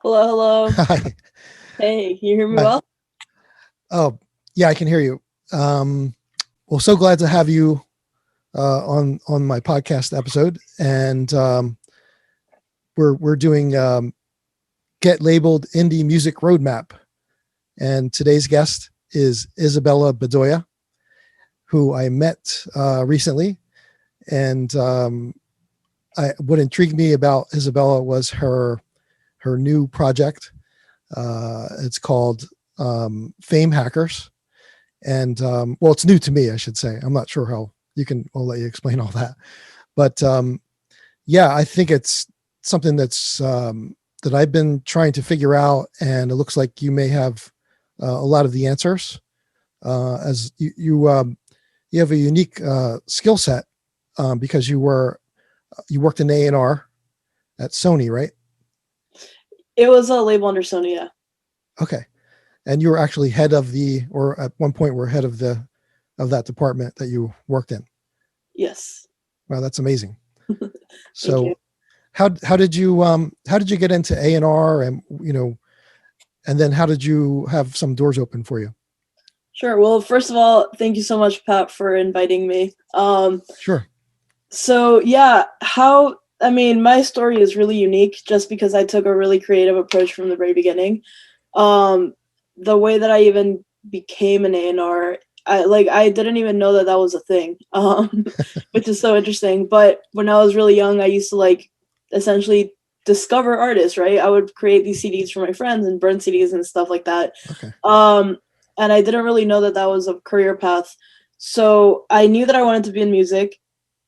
Hello, hello. Hi. Hey, can you hear me Hi. well? Oh, yeah, I can hear you. Well, so glad to have you on my podcast episode, and we're doing Get Labeled Indie Music Roadmap, and today's guest is Isabella Bedoya, who I met recently, and what intrigued me about Isabella was her new project. It's called Fame Hackers. And well, it's new to me, I should say. I'm not sure how you can. I'll let you explain all that. But yeah, I think it's something that I've been trying to figure out, and it looks like you may have a lot of the answers. As you have a unique skill set because you worked in A&R at Sony, right? It was a label under Sony, yeah. Okay, and you were actually head of or at one point were head of of that department that you worked in. Yes. Wow, that's amazing. Thank you. So how did you get into A&R, and and then how did you have some doors open for you? Sure. Well, first of all, thank you so much, Pat, for inviting me. Sure. So yeah, my story is really unique just because I took a really creative approach from the very beginning. Um, the way that I even became an A&R, I didn't even know that that was a thing. Which is so interesting. But when I was really young, I used to essentially discover artists, right? I would create these CDs for my friends and burn CDs and stuff like that. Okay. Um, and I didn't really know that that was a career path. So I knew that I wanted to be in music,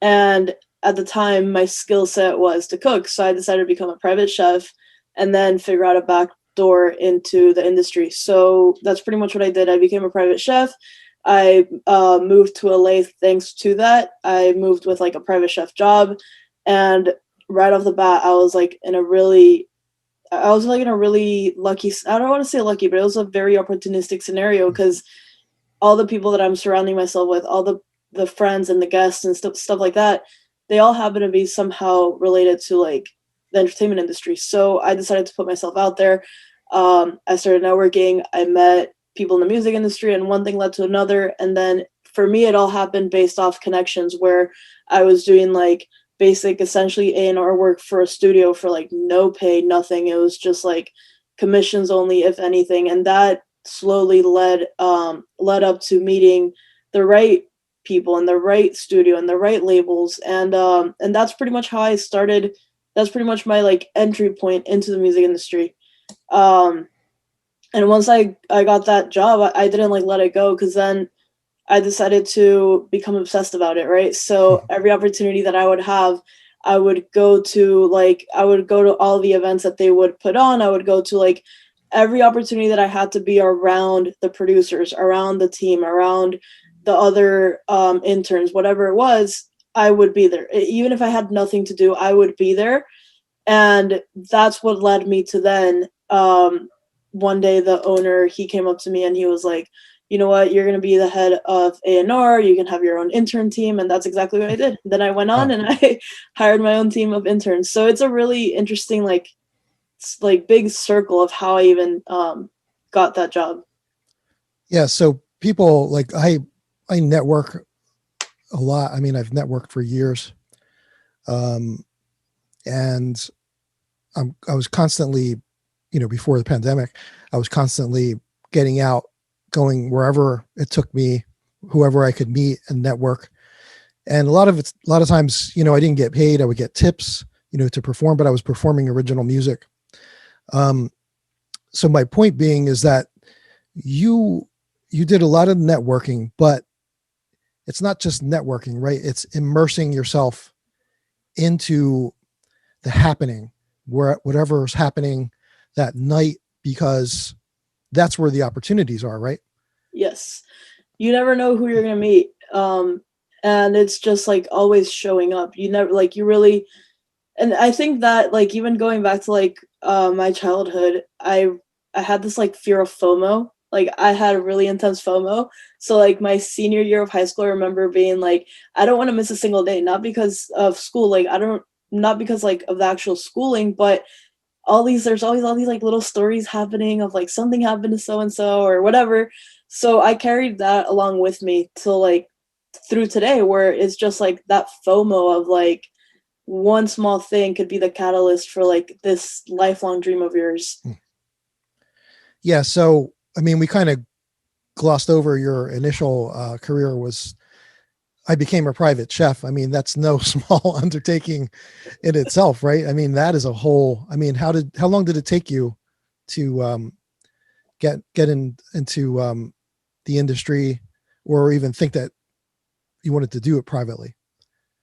and at the time, my skill set was to cook. So I decided to become a private chef and then figure out a back door into the industry. So that's pretty much what I did. I became a private chef. I moved to LA thanks to that. I moved with like a private chef job, and right off the bat, I was like in a really lucky. I don't want to say lucky, but it was a very opportunistic scenario because all the people that I'm surrounding myself with, all the friends and the guests and stuff like that, they all happen to be somehow related to like the entertainment industry. So I decided to put myself out there. I started networking. I met people in the music industry, and one thing led to another. And then for me, it all happened based off connections where I was doing like basic, essentially A&R work for a studio for like no pay, nothing. It was just like commissions only, if anything, and that slowly led up to meeting the right people and the right studio and the right labels, and that's pretty much how I started. That's pretty much my like entry point into the music industry. um and once I got that job, I didn't like let it go, because then I decided to become obsessed about it, right? So every opportunity that I would have, I would go to all the events that they would put on. I would go to like every opportunity that I had to be around the producers, around the team, around the other interns, whatever it was, I would be there. Even if I had nothing to do, I would be there. And that's what led me to then one day the owner, he came up to me and he was like, you know what, you're going to be the head of A&R, you can have your own intern team. And that's exactly what I did. Then I went on Wow. and I hired my own team of interns. So it's a really interesting like big circle of how I even got that job. Yeah. So people like I network a lot. I mean, I've networked for years, um, and I was constantly, before the pandemic, I was constantly getting out, going wherever it took me, whoever I could meet and network. And a lot of times, I didn't get paid. I would get tips, to perform, but I was performing original music. Um, so my point being is that you you did a lot of networking, but it's not just networking, right? It's immersing yourself into the happening, where whatever's happening that night, because that's where the opportunities are, right? Yes. You never know who you're going to meet. And it's just like always showing up. You never like you really And I think that like even going back to like my childhood, I had this like fear of FOMO. Like I had really intense FOMO. So like my senior year of high school, I remember being like, I don't want to miss a single day, not because of school, like I don't not because like of the actual schooling, but there's always all these like little stories happening of like something happened to so and so or whatever. So I carried that along with me till like through today, where it's just like that FOMO of like one small thing could be the catalyst for like this lifelong dream of yours. Yeah. So, I mean, we kind of glossed over your initial career was I became a private chef. I mean, that's no small undertaking in itself, right? I mean, that is a whole, I mean, how long did it take you to get into the industry or even think that you wanted to do it privately?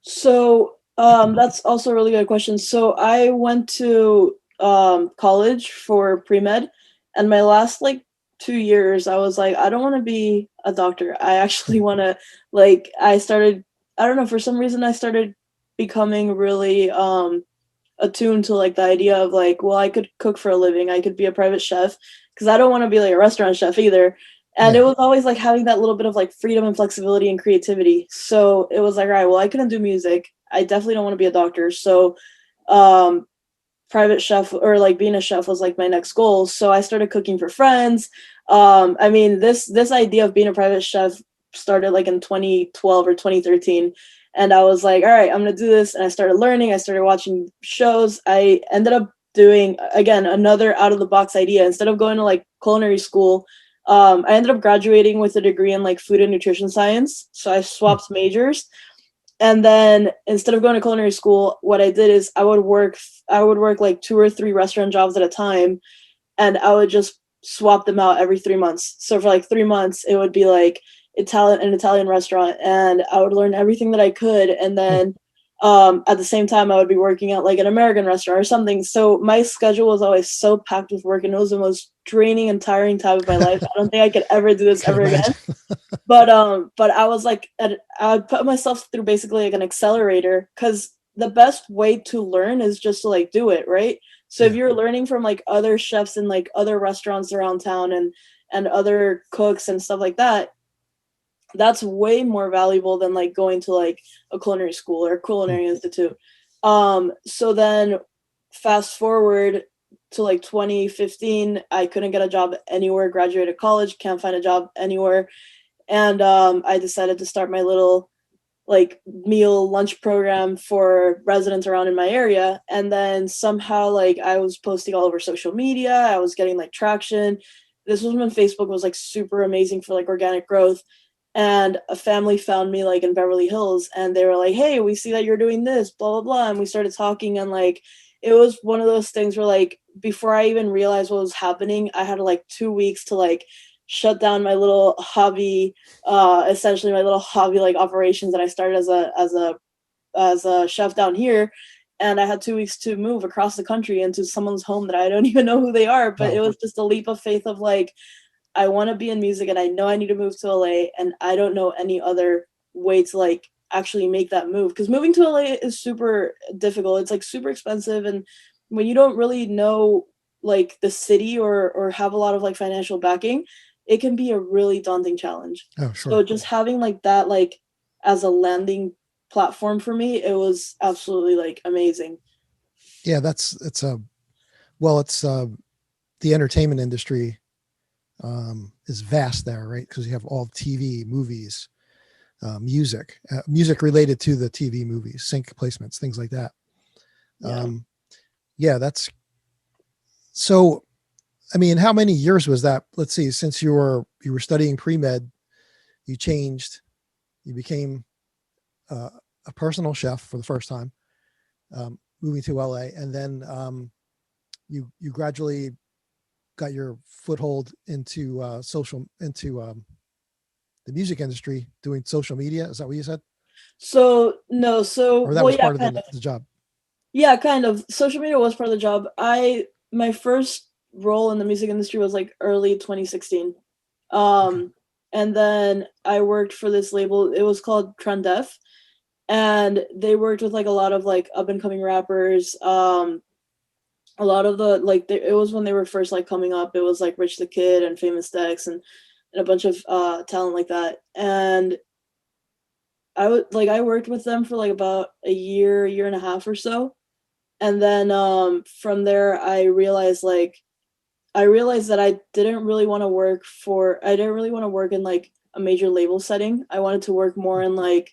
So that's also a really good question. So I went to college for pre-med, and my last like 2 years, I was like, I don't want to be a doctor. I actually want to like I started. I don't know, for some reason I started becoming really attuned to like the idea of like, well, I could cook for a living. I could be a private chef because I don't want to be like a restaurant chef either. And Yeah. it was always like having that little bit of like freedom and flexibility and creativity. So it was like, all right, well, I couldn't do music. I definitely don't want to be a doctor. So um private chef or like being a chef was like my next goal. So I started cooking for friends. I mean, this idea of being a private chef started like in 2012 or 2013. And I was like, all right, I'm gonna do this. And I started learning, I started watching shows. I ended up doing again another out of the box idea. Instead of going to like culinary school, I ended up graduating with a degree in like food and nutrition science. So I Hmm. swapped majors, and then instead of going to culinary school, what I did is I would work like 2 or 3 restaurant jobs at a time, and I would just swap them out every 3 months. So for like 3 months it would be like an Italian restaurant, and I would learn everything that I could, and Hmm. then at the same time I would be working at like an American restaurant or something. So my schedule was always so packed with work, and it was the most draining and tiring time of my life. I don't think I could ever do I this can ever again. imagine. But I was like I would put myself through basically like an accelerator, because the best way to learn is just to like do it, right? So if Yeah. you're learning from like other chefs and like other restaurants around town, and other cooks and stuff like that, that's way more valuable than like going to like a culinary school or a Hmm. culinary institute. So then fast forward to like 2015, I couldn't get a job anywhere, graduated college, can't find a job anywhere. And I decided to start my little like meal lunch program for residents around in my area. And then somehow like I was posting all over social media, I was getting like traction. This was when Facebook was like super amazing for like organic growth. And a family found me like in Beverly Hills, and they were like, hey, we see that you're doing this, blah blah blah. And we started talking, and like it was one of those things where like before I even realized what was happening, I had like 2 weeks to like shut down my little hobby, essentially my little hobby like operations that I started as a chef down here. And I had 2 weeks to move across the country into someone's home that I don't even know who they are. But it Wow. was just a leap of faith of like, I want to be in music, and I know I need to move to LA, and I don't know any other way to like actually make that move, because moving to LA is super difficult. It's like super expensive, and when you don't really know like the city, or have a lot of like financial backing, it can be a really daunting challenge. Oh, So sure. just having like that like as a landing platform for me, it was absolutely like amazing. Yeah. It's a, well, it's the entertainment industry is vast there, right? Because you have all TV, movies, music related to the TV movies, sync placements, things like that. Yeah. Um, yeah, that's so. I mean, how many years was that? Let's see. Since you were studying pre med, you changed, you became uh, a personal chef for the first time, moving to LA, and then you gradually got your foothold into social into the music industry, doing social media. Is that what you said? So no, so Or that well, was yeah, part of kind the job? Yeah, kind of. Social media was part of the job. My first role in the music industry was like early 2016. Okay. Um and then I worked for this label. It was called Trendef, and they worked with like a lot of like up and coming rappers. A lot of the like it was when they were first like coming up. It was like Rich the Kid and Famous Dex, and a bunch of talent like that. And I worked with them for like about a year and a half or so. And then from there I realized that I didn't really want to work in like a major label setting. I wanted to work more in like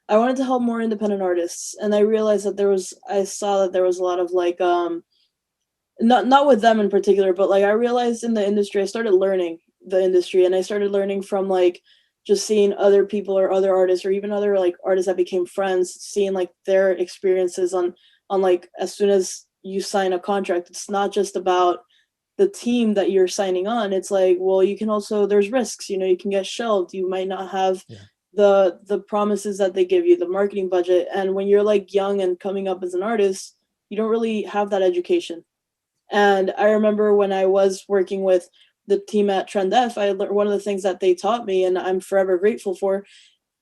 I wanted to help more independent artists. And I realized that I saw that there was a lot of like not with them in particular, but like I realized in the industry, I started learning the industry, and I started learning from like just seeing other people or other artists or even other like artists that became friends, seeing like their experiences on like as soon as you sign a contract, it's not just about the team that you're signing on. It's like, well, you can also, there's risks, you know, you can get shelved, you might not have Yeah. the promises that they give you, the marketing budget. And when you're like young and coming up as an artist, you don't really have that education. And I remember when I was working with the team at Trend F, I learned one of the things that they taught me, and I'm forever grateful for,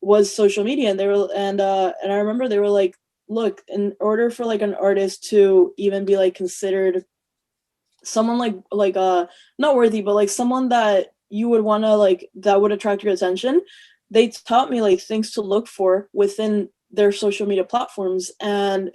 was social media. And and I remember they were like, look, in order for like an artist to even be like considered someone not worthy, but like someone that you would want to like that would attract your attention, they taught me like things to look for within their social media platforms. And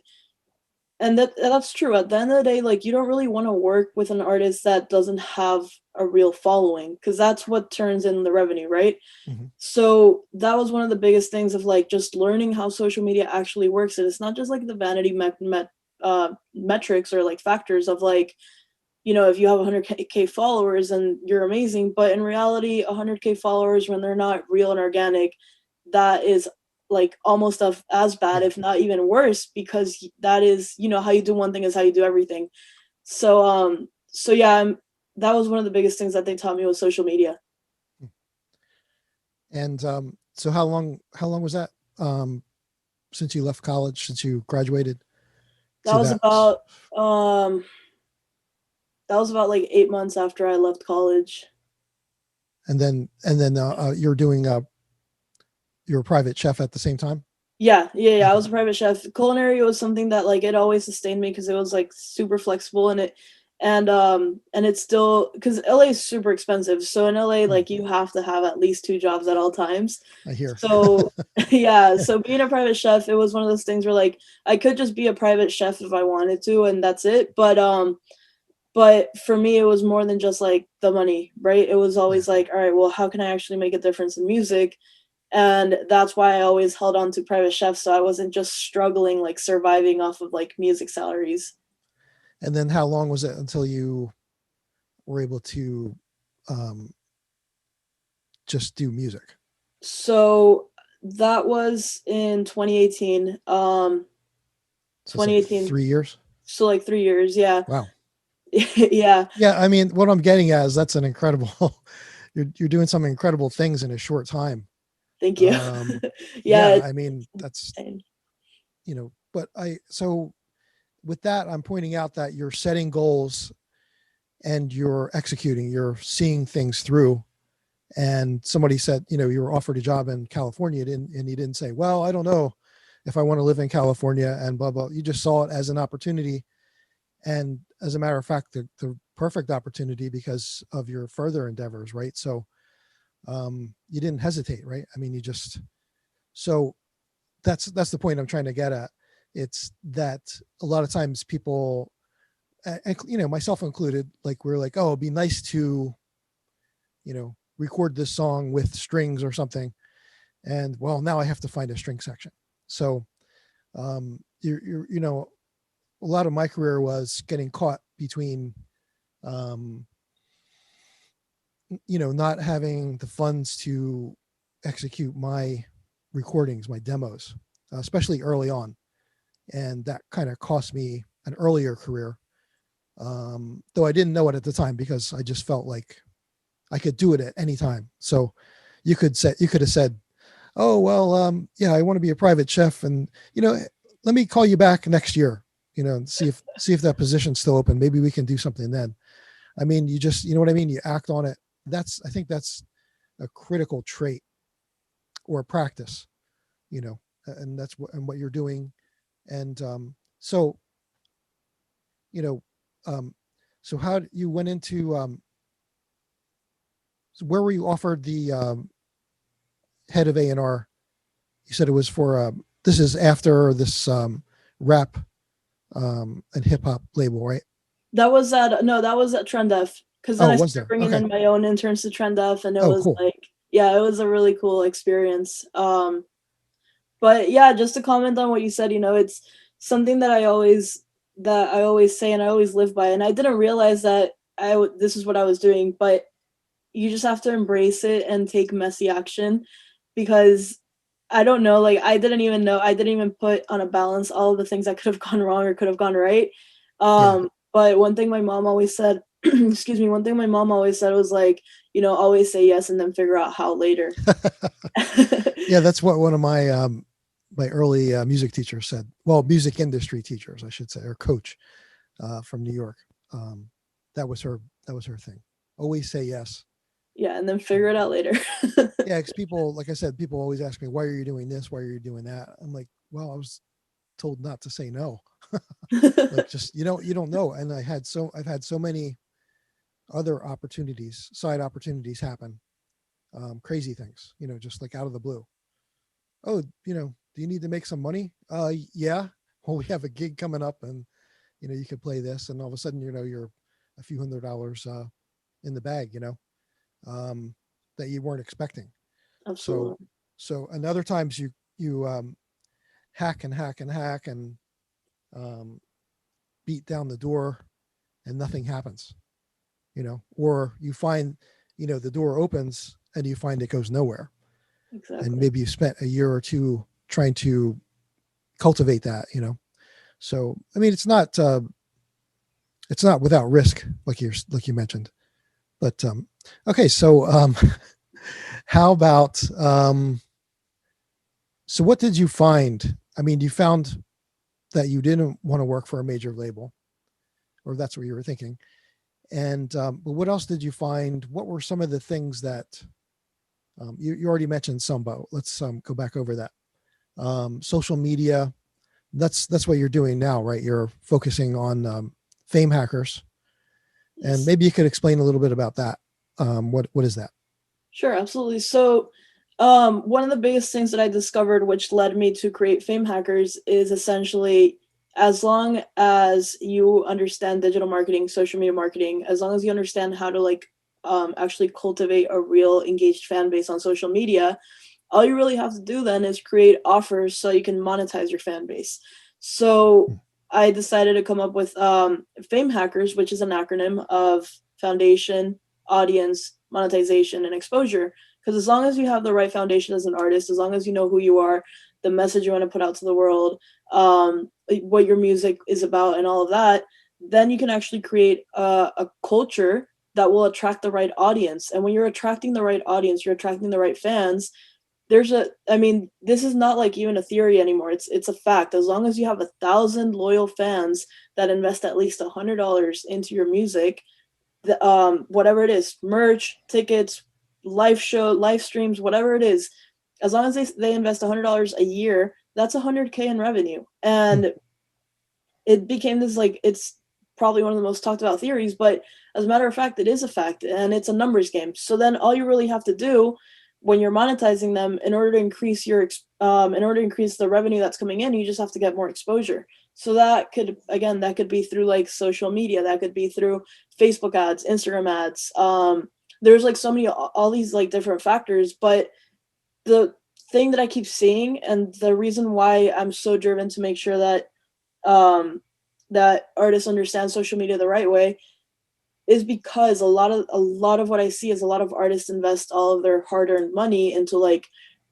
that's true. At the end of the day, like you don't really want to work with an artist that doesn't have a real following, because that's what turns in the revenue, right? Hmm. So that was one of the biggest things of like just learning how social media actually works. And it's not just like the vanity metrics or like factors of like, you know, if you have 100k followers and you're amazing, but in reality 100k followers, when they're not real and organic, that is like almost as bad, Yeah. if not even worse, because that is, you know, how you do one thing is how you do everything. So yeah, that was one of the biggest things that they taught me, was social media. And so how long was that since you left college, since you graduated That to was that? about um that was about like 8 months after I left college. And then you're a private chef at the same time. Yeah, I Okay. was a private chef. Culinary was something that like it always sustained me because it was like super flexible, and it's still, because LA is super expensive. So in LA, Hmm. like you have to have at least two jobs at all times. I hear. So yeah, so being a private chef, it was one of those things where like I could just be a private chef if I wanted to, and that's it. But for me it was more than just like the money, right? It was Yeah. always like, all right, well, how can I actually make a difference in music? And that's why I always held on to private chefs, so I wasn't just struggling like surviving off of like music salaries. And then how long was it until you were able to um, just do music? So that was in 2018. So it's like 2018. 3 years. So like 3 years, yeah. Wow. Yeah, Yeah, I mean, what I'm getting at is that's an incredible. You're doing some incredible things in a short time. thank you. Um, Yeah, yeah, it's I mean that's insane. but I so with that, I'm pointing out that you're setting goals and you're executing. You're seeing things through. And somebody said, you were offered a job in California, and you didn't say, well, I don't know if I want to live in California and blah blah. You just saw it as an opportunity, and as a matter of fact, the perfect opportunity because of your further endeavors, right? So you didn't hesitate, right? I mean, you just so that's the point I'm trying to get at. It's that a lot of times people, and myself included, like we're like, oh, it'd be nice to record this song with strings or something, and well, now I have to find a string section. So a lot of my career was getting caught between um, not having the funds to execute my recordings, my demos, especially early on. And that kind of cost me an earlier career. Though I didn't know it at the time because I just felt like I could do it at any time. So you could have said, oh, well, yeah, I want to be a private chef, and, let me call you back next year, and see if that position's still open. Maybe we can do something then. I mean, you just, you know what I mean? You act on it. I think that's a critical trait or practice, and that's what you're doing. And so, you know, um, so how you went into, so where were you offered the head of A&R? You said it was for, this is after this rap and hip hop label, right? That was at no, that was at Trend F. Because then Oh, I was started there? bringing Okay. in my own interns to Trend F, and it Oh, was cool. like, yeah, it was a really cool experience. But yeah, just to comment on what you said, it's something that I always say and I always live by, and I didn't realize that this is what I was doing, but you just have to embrace it and take messy action because I don't know, like I didn't even put on a balance all of the things that could have gone wrong or could have gone right. Yeah. But one thing my mom always said, excuse me, one thing my mom always said was like, always say yes and then figure out how later. Yeah, that's what one of my early music teachers said. Well, music industry teachers, I should say, or coach from New York. Um, that was her. That was her thing. Always say yes. Yeah, and then figure it out later. Yeah, because people, like I said, people always ask me, "Why are you doing this? Why are you doing that?" I'm like, "Well, I was told not to say no. Like, just you don't know." And I've had so many other opportunities, side opportunities happen, crazy things, just like out of the blue. Oh, do you need to make some money? Yeah. Well, we have a gig coming up, and you could play this, and all of a sudden, you're a few $100s in the bag, um, that you weren't expecting. So, Absolutely. and other times you hack and hack and hack and um, beat down the door, and nothing happens, or you find, the door opens and you find it goes nowhere, and Exactly. maybe you spent a year or two trying to cultivate that. So, I mean, it's not without risk, like you mentioned. But okay, so how about so what did you find? I mean, you found that you didn't want to work for a major label, or that's what you were thinking. And but what else did you find? What were some of the things that you already mentioned some, but let's go back over that. Social media. That's what you're doing now, right? You're focusing on fame hackers, and Yes. maybe you could explain a little bit about that. What is that? Sure, absolutely. So, one of the biggest things that I discovered, which led me to create Fame Hackers, is essentially as long as you understand digital marketing, social media marketing, as long as you understand how to actually cultivate a real engaged fan base on social media, all you really have to do then is create offers so you can monetize your fan base. So I decided to come up with Fame Hackers, which is an acronym of foundation, audience, monetization, and exposure. Because as long as you have the right foundation as an artist, as long as you know who you are, the message you want to put out to the world, what your music is about, and all of that, then you can actually create a culture that will attract the right audience. And when you're attracting the right audience, you're attracting the right fans. I mean, this is not like even a theory anymore. It's a fact. As long as you have 1,000 loyal fans that invest at least $100 into your music, whatever it is, merch, tickets, live show, live streams, whatever it is, as long as they invest $100 a year, that's 100K in revenue. Hmm. And it became this like it's probably one of the most talked about theories, but as a matter of fact, it is a fact and it's a numbers game. So then all you really have to do when you're monetizing them in order to increase in order to increase the revenue that's coming in, you just have to get more exposure. So that could be through like social media, that could be through Facebook ads, Instagram ads. There's like so many all these like different factors, but the thing that I keep seeing and the reason why I'm so driven to make sure um, that artists understand social media the right way is because a lot of what I see is a lot of artists invest all of their hard-earned money into like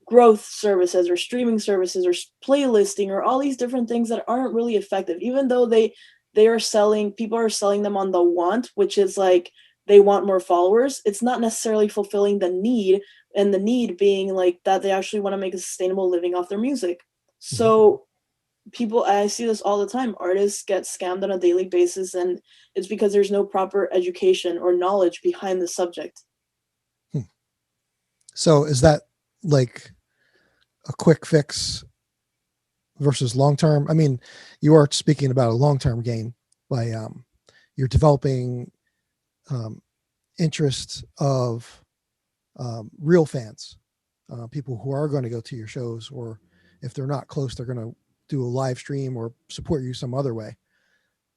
growth services or streaming services or playlisting or all these different things that aren't really effective, even though they are selling people are selling them on the want, which is like they want more followers. It's not necessarily fulfilling the need, and the need being like that they actually want to make a sustainable living off their music. Mhm. So I see this all the time. Artists get scammed on a daily basis, and it's because there's no proper education or knowledge behind the subject. Hmm. So is that like a quick fix versus long term? I mean, you are speaking about a long term gain by you're developing um, interest of real fans, people who are going to go to your shows, or if they're not close, they're going to do a live stream or support you some other way.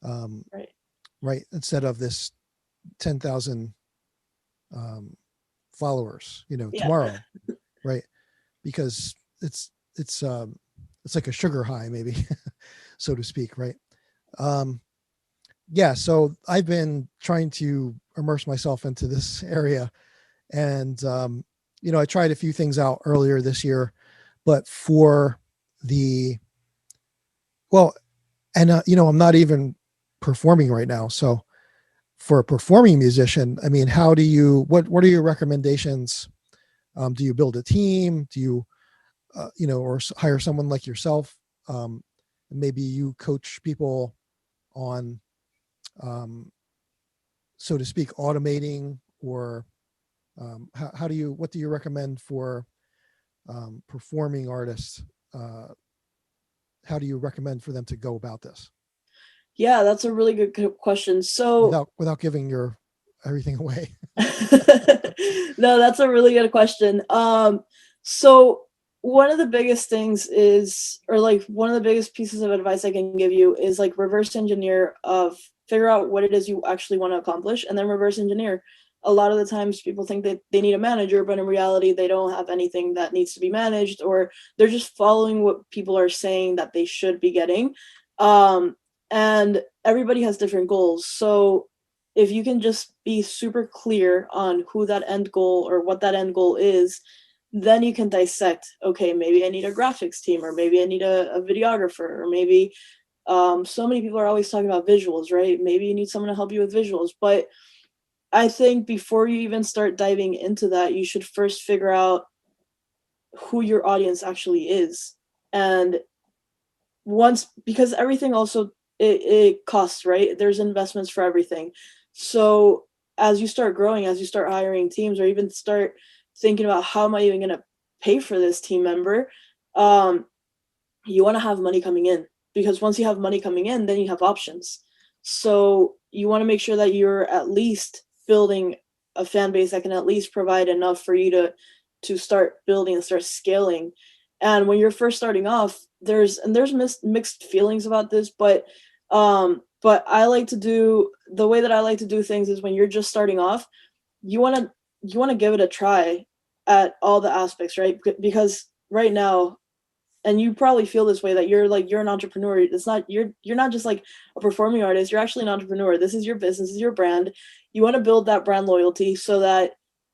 Right. right? Instead of this 10,000 followers, Yeah. tomorrow, right? Because it's it's like a sugar high, maybe, so to speak, right? Um, yeah. So I've been trying to immerse myself into this area, and I tried a few things out earlier this year, but for the well, and I'm not even performing right now, so for a performing musician, I mean, how do you what are your recommendations? Do you build a team? Do you or hire someone like yourself? Maybe you coach people on, um, so to speak, automating, or how do you what do you recommend for performing artists? Uh, how do you recommend for them to go about this Yeah, that's a really good question. So without giving your everything away? no, that's a really good question. So one of the biggest things is, or like one of the biggest pieces of advice I can give you is like reverse engineer of figure out what it is you actually want to accomplish and then reverse engineer. A lot of the times people think that they need a manager, but in reality, they don't have anything that needs to be managed, or they're just following what people are saying that they should be getting. Um, and everybody has different goals. So if you can just be super clear on who that end goal or what that end goal is, then you can dissect, okay, maybe I need a graphics team, or maybe I need a videographer, or maybe so many people are always talking about visuals, right? Maybe you need someone to help you with visuals. But I think before you even start diving into that, you should first figure out who your audience actually is. And once, because everything also, it costs, right? There's investments for everything. So as you start growing, as you start hiring teams, or even start thinking about how am I even going to pay for this team member, um, you want to have money coming in, because once you have money coming in, then you have options. So you want to make sure that you're at least building a fan base that can at least provide enough for you to start building and start scaling. And when you're first starting off, there's mixed feelings about this, but I like to do the way that I like to do things is when you're just starting off, you want to you want to give it a try at all the aspects, right? Because right now, and you probably feel this way, that you're an entrepreneur. It's not, you're not just like a performing artist, you're actually an entrepreneur. This is your business, this is your brand. You want to build that brand loyalty so that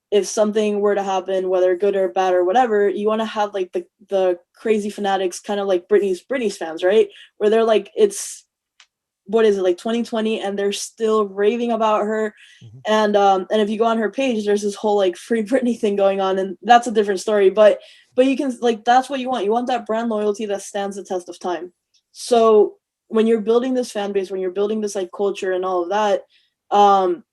if something were to happen, whether good or bad or whatever, you want to have like the crazy fanatics, kind of like Britney's fans, right? Where they're like, it's, what is it, like 2020, and they're still raving about her. Mhm. And if you go on her page, there's this whole like free Britney thing going on, and that's a different story. But you can, like, that's what you want. You want that brand loyalty that stands the test of time. So when you're building this fan base, when you're building this like culture and all of that, um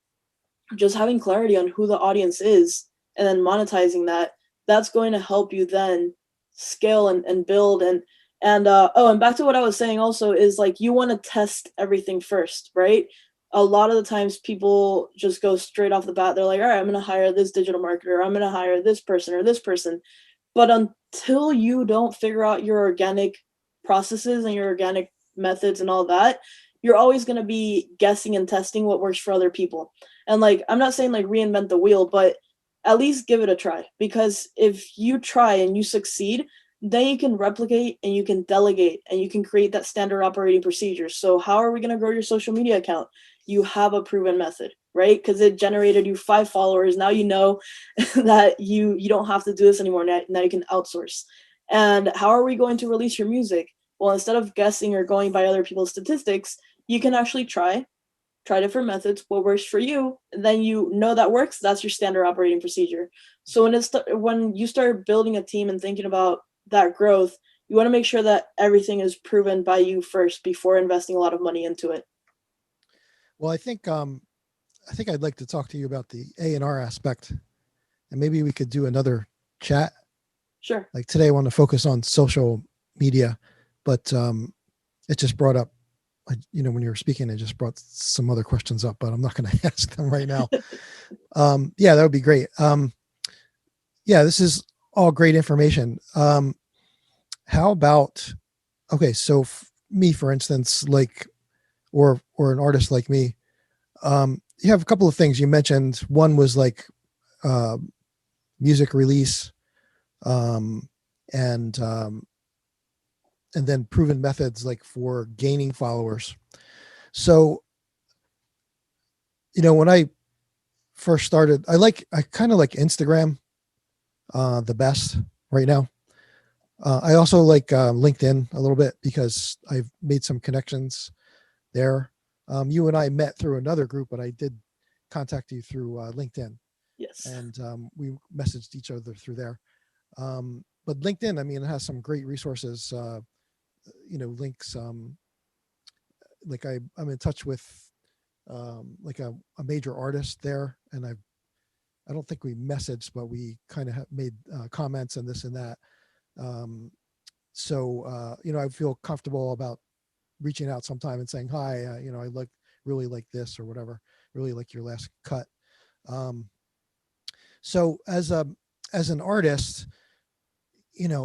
just having clarity on who the audience is and then monetizing that, that's going to help you then scale and build. And back to what I was saying also is, like, you want to test everything first, right? A lot of the times people just go straight off the bat. They're like, all right, I'm going to hire this digital marketer, I'm going to hire this person or this person. But until you don't figure out your organic processes and your organic methods and all that, you're always going to be guessing and testing what works for other people. And like, I'm not saying like reinvent the wheel, but at least give it a try. Because if you try and you succeed, then you can replicate and you can delegate and you can create that standard operating procedure. So how are we going to grow your social media account? You have a proven method, right? Because it generated you 5 followers. Now you know that you don't have to do this anymore. Now you can outsource. And how are we going to release your music? Well, instead of guessing or going by other people's statistics, you can actually try different methods, what works for you, and then you know that works, that's your standard operating procedure. So when you start building a team and thinking about that growth, you want to make sure that everything is proven by you first before investing a lot of money into it. Well, I think I'd like to talk to you about the A&R aspect, and maybe we could do another chat. Sure. Like today, I want to focus on social media, but it just brought up, when you were speaking, it just brought some other questions up, but I'm not going to ask them right now. Yeah, that would be great. Yeah, this is all great information. How about, okay, so me, for instance, like or an artist like me, you have a couple of things you mentioned. One was like uh, music release, um, and um, and then proven methods like for gaining followers. So, when I first started, I kind of like Instagram the best right now. I also like LinkedIn a little bit because I've made some connections there. You and I met through another group, but I did contact you through LinkedIn, Yes. and we messaged each other through there. But LinkedIn, I mean, it has some great resources. Links. Like I'm in touch with like a major artist there, and I don't think we messaged, but we kind of made comments and this and that. Um, I feel comfortable about reaching out sometime and saying hi. I really like this or whatever. Really like your last cut. Um, so as an artist,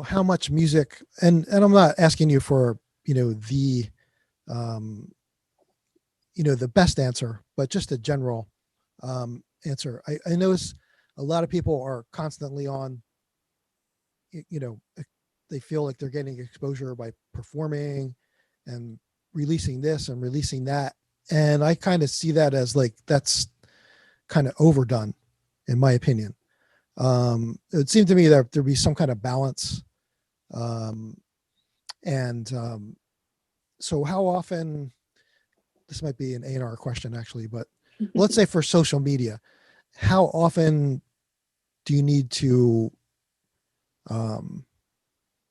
how much music, and I'm not asking you for um, the best answer, but just a general answer. I notice a lot of people are constantly on, they feel like they're getting exposure by performing and releasing this and releasing that. And I kind of see that as like, that's kind of overdone, in my opinion. It would seem to me that there'd be some kind of balance. Um, and so how often, this might be an A&R question actually, but let's say for social media, how often do you need to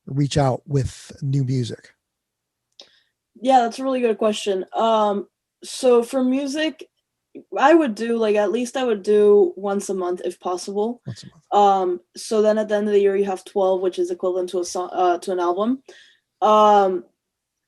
reach out with new music? Yeah, that's a really good question. So for music, I would do like at least I would do once a month if possible. Once a month. So then at the end of the year you have 12, which is equivalent to a song to an album. Um,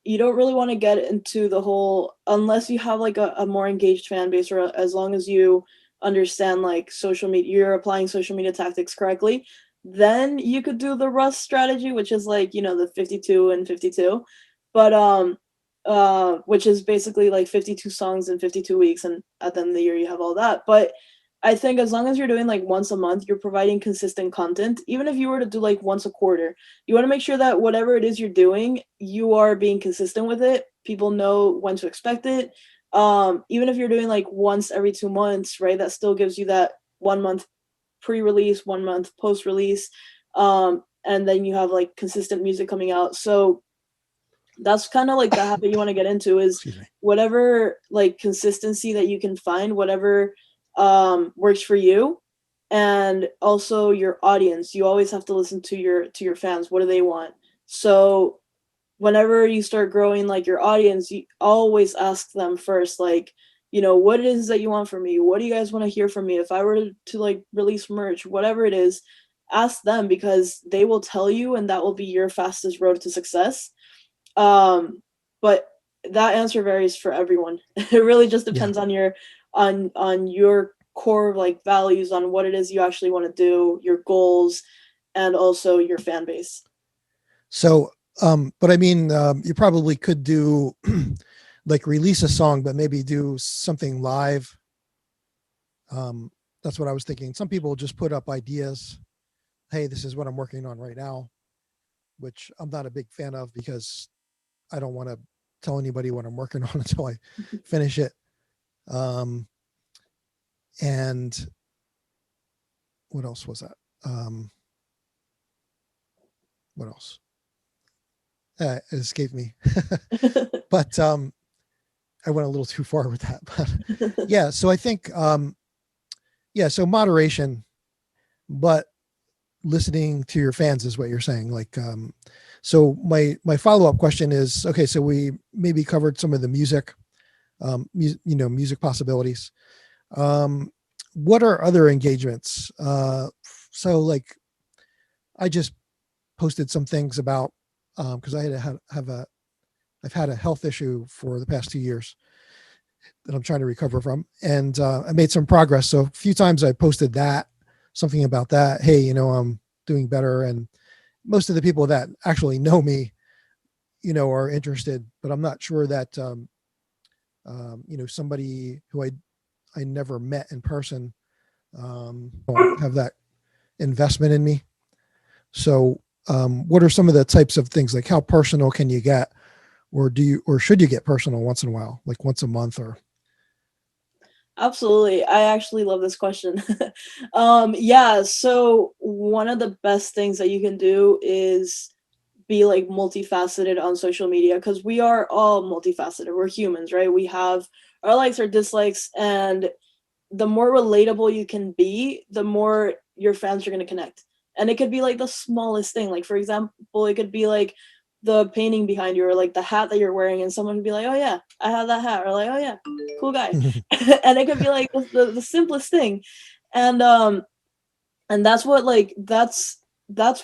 you don't really want to get into the whole unless you have like a more engaged fan base, or as long as you understand like social media, you're applying social media tactics correctly, then you could do the Rust strategy, which is like, the 52 and 52. But which is basically like 52 songs in 52 weeks, and at the end of the year you have all that. But I think as long as you're doing like once a month, you're providing consistent content. Even if you were to do like once a quarter, you want to make sure that whatever it is you're doing, you are being consistent with it. People know when to expect it. Even if you're doing like once every 2 months, right? That still gives you that 1 month pre-release, 1 month post-release. And then you have like consistent music coming out. So that's kind of like the habit you want to get into, is whatever like consistency that you can find, whatever works for you. And also your audience, you always have to listen to your fans. What do they want? So whenever you start growing like your audience, you always ask them first, like, what it is that you want from me. What do you guys want to hear from me? If I were to like release merch, whatever it is, ask them, because they will tell you, and that will be your fastest road to success. But that answer varies for everyone. It really just depends on your core like values, on what it is you actually want to do, your goals, and also your fan base. So, but I mean, you probably could do like release a song, but maybe do something live. That's what I was thinking. Some people just put up ideas. Hey, this is what I'm working on right now, which I'm not a big fan of because I don't want to tell anybody what I'm working on until I finish it. And what else was that? What else? It escaped me. But I went a little too far with that. But yeah, so I think, so moderation, but listening to your fans is what you're saying. Like, so my follow-up question is, okay, so we maybe covered some of the music, music possibilities. What are other engagements? So like, I just posted some things about, cause I've had a health issue for the past 2 years that I'm trying to recover from. And I made some progress. So a few times I posted something about that. Hey, I'm doing better. And most of the people that actually know me, are interested, but I'm not sure that somebody who I never met in person, don't have that investment in me. So, what are some of the types of things, like how personal can you get, or should you get personal once in a while, like once a month or? Absolutely. I actually love this question. Yeah, so one of the best things that you can do is be like multifaceted on social media, because we are all multifaceted. We're humans, right? We have our likes, our dislikes, and the more relatable you can be, the more your fans are going to connect. And it could be like the smallest thing. Like, for example, it could be like the painting behind you, or like the hat that you're wearing, and someone would be like, "Oh yeah, I have that hat," or like, "Oh yeah, cool guy." And it could be like the simplest thing. And and that's what, like, that's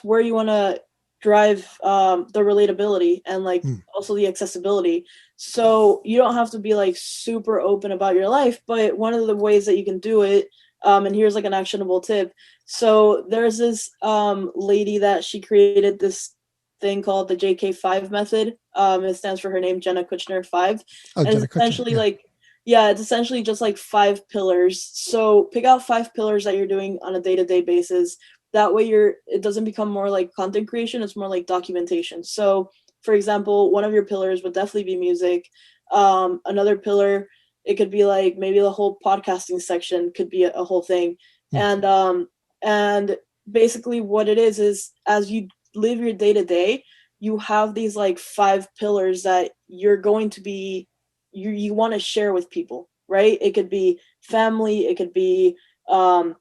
where you want to drive the relatability, and like Hmm. also the accessibility. So you don't have to be like super open about your life, but one of the ways that you can do it, and here's like an actionable tip. So there's this lady that she created this thing called the JK5 method. It stands for her name, Jenna Kutcher 5. Oh, And it's Jenna Kutcher. essentially Yeah. like, yeah, it's essentially just like 5 pillars. So pick out 5 pillars that you're doing on a day-to-day basis. That way it doesn't become more like content creation, it's more like documentation. So for example, one of your pillars would definitely be music. Another pillar, it could be like maybe the whole podcasting section could be a whole thing. Hmm. And basically what it is as you live your day to day, you have these like 5 pillars that you're going to be, you want to share with people, right? It could be family, it could be um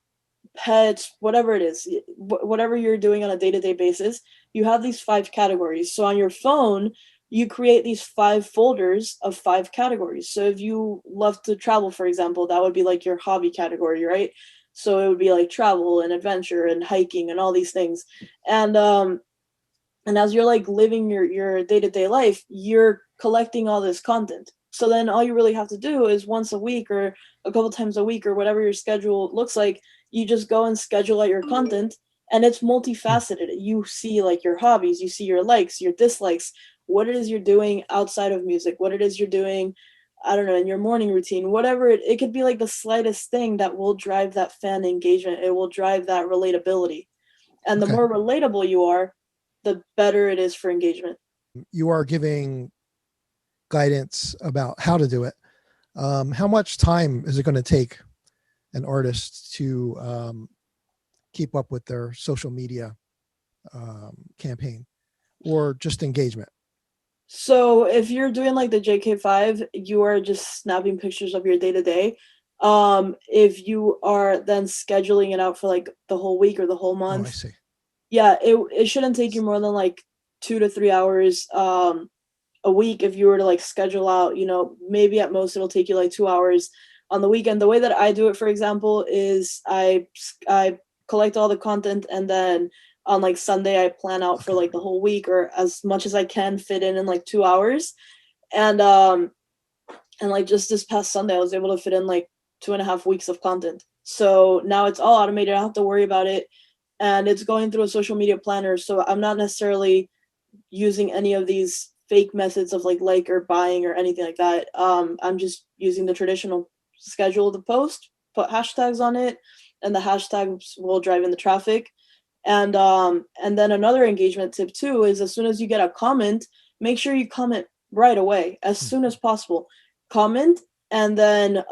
pets, whatever it is, whatever you're doing on a day-to-day basis. You have these 5 categories. So on your phone, you create these 5 folders of 5 categories. So if you love to travel, for example, that would be like your hobby category, right? So it would be like travel and adventure and hiking and all these things. And um and as you're like living your day-to-day life, you're collecting all this content. So then all you really have to do is once a week or a couple times a week or whatever your schedule looks like, you just go and schedule out your content. And it's Hmm. multifaceted. You see like your hobbies, you see your likes, your dislikes, what it is you're doing outside of music, what it is you're doing, I don't know, in your morning routine, whatever. It could be like the slightest thing that will drive that fan engagement, it will drive that relatability. And the Okay. more relatable you are, the better it is for engagement. You are giving guidance about how to do it. How much time is it going to take an artist to keep up with their social media campaign or just engagement? So if you're doing like the JK5, you are just snapping pictures of your day to day. If you are then scheduling it out for like the whole week or the whole Oh, I month, see. yeah, it shouldn't take you more than like 2 to 3 hours a week. If you were to like schedule out, maybe at most it'll take you like 2 hours on the weekend. The way that I do it, for example, is I collect all the content, and then on like Sunday I plan out for Okay. like the whole week, or as much as I can fit in like 2 hours. And like just this past Sunday I was able to fit in like 2.5 weeks of content. So now it's all automated. I don't have to worry about it. And it's going through a social media planner. So I'm not necessarily using any of these fake methods of like or buying or anything like that. I'm just using the traditional schedule of the post, put hashtags on it, and the hashtags will drive in the traffic. And then another engagement tip too is, as soon as you get a comment, make sure you comment right away, as Hmm. soon as possible. Comment, and then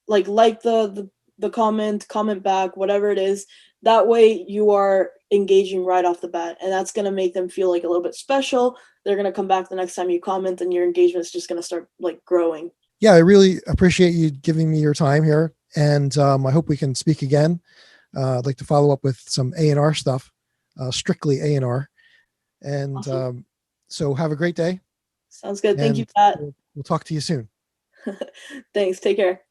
like the comment back, whatever it is. That way you are engaging right off the bat, and that's going to make them feel like a little bit special. They're going to come back the next time you comment, and your engagement is just going to start like growing. Yeah, I really appreciate you giving me your time here, and I hope we can speak again. I'd like to follow up with some A&R stuff, strictly A&R. And Awesome. so have a great day, Sounds good. Thank you, and Pat. we'll talk to you soon. Thanks. Take care.